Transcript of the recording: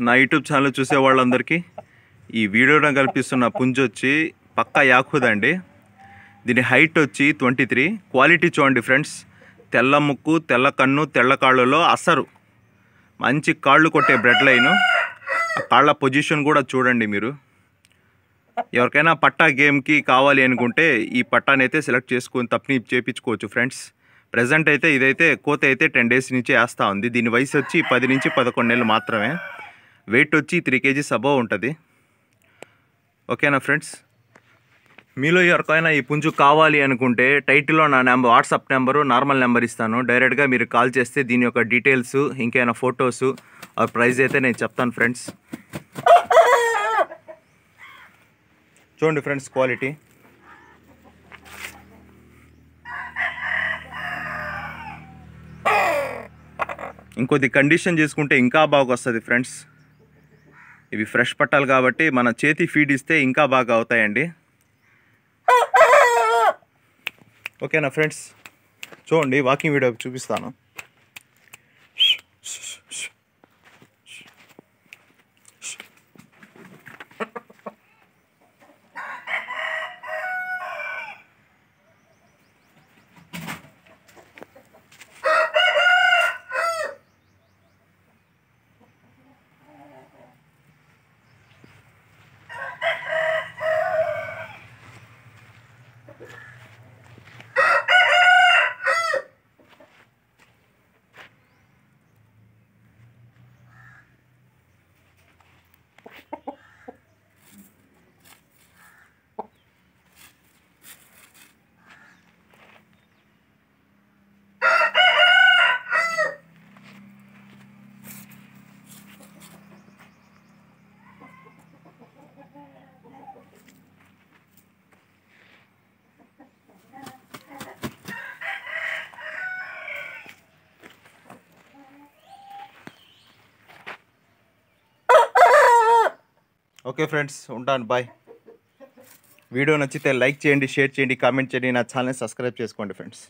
నా YouTube channel చూసే వాళ్ళందరికీ ఈ వీడియోలో కనిపిస్తున్న పుంజు వచ్చి పక్కా యాకుద్ అండి. దీని హైట్ వచ్చి 23. క్వాలిటీ చూడండి ఫ్రెండ్స్, తెల్ల ముక్కు, తెల్ల కన్ను, తెల్ల కాళ్ళలో అసరు మంచి కాళ్ళు కొట్టే బ్రెడ్ లైను. కాళ్ళ పొజిషన్ కూడా చూడండి మీరు. ఎవరికైనా పట్టా గేమ్కి కావాలి అనుకుంటే ఈ పట్టానైతే సెలెక్ట్ చేసుకొని తప్పని చేయించుకోవచ్చు ఫ్రెండ్స్. ప్రజెంట్ అయితే ఇదైతే కోత అయితే 10 డేస్ నుంచి వేస్తూ ఉంది. దీని వయసు వచ్చి 10 నుంచి 11 నెలలు మాత్రమే. వెయిట్ వచ్చి 3 kgs అబవ్ ఉంటుంది. ఓకేనా ఫ్రెండ్స్, మీలో ఎవరికైనా ఈ పుంజు కావాలి అనుకుంటే టైటిల్లో నా వాట్సాప్ నెంబరు, నార్మల్ నెంబర్ ఇస్తాను. డైరెక్ట్గా మీరు కాల్ చేస్తే దీని యొక్క డీటెయిల్స్, ఇంకేమైనా ఫొటోసు, ఆ ప్రైస్ అయితే నేను చెప్తాను ఫ్రెండ్స్. చూడండి ఫ్రెండ్స్ క్వాలిటీ. ఇంకొద్ది కండిషన్ చేసుకుంటే ఇంకా బాగా వస్తుంది ఫ్రెండ్స్. ఇవి ఫ్రెష్ పట్టాలు కాబట్టి మన చేతి ఫీడ్ ఇస్తే ఇంకా బాగా అవుతాయండి. ఓకేనా ఫ్రెండ్స్, చూడండి వాకింగ్ వీడియో చూపిస్తాను. ఓకే ఫ్రెండ్స్, ఉంటాను, బాయ్. వీడియో నచ్చితే లైక్ చేయండి, షేర్ చేయండి, కామెంట్ చేయండి, నా ఛానల్ని సబ్స్క్రైబ్ చేసుకోండి ఫ్రెండ్స్.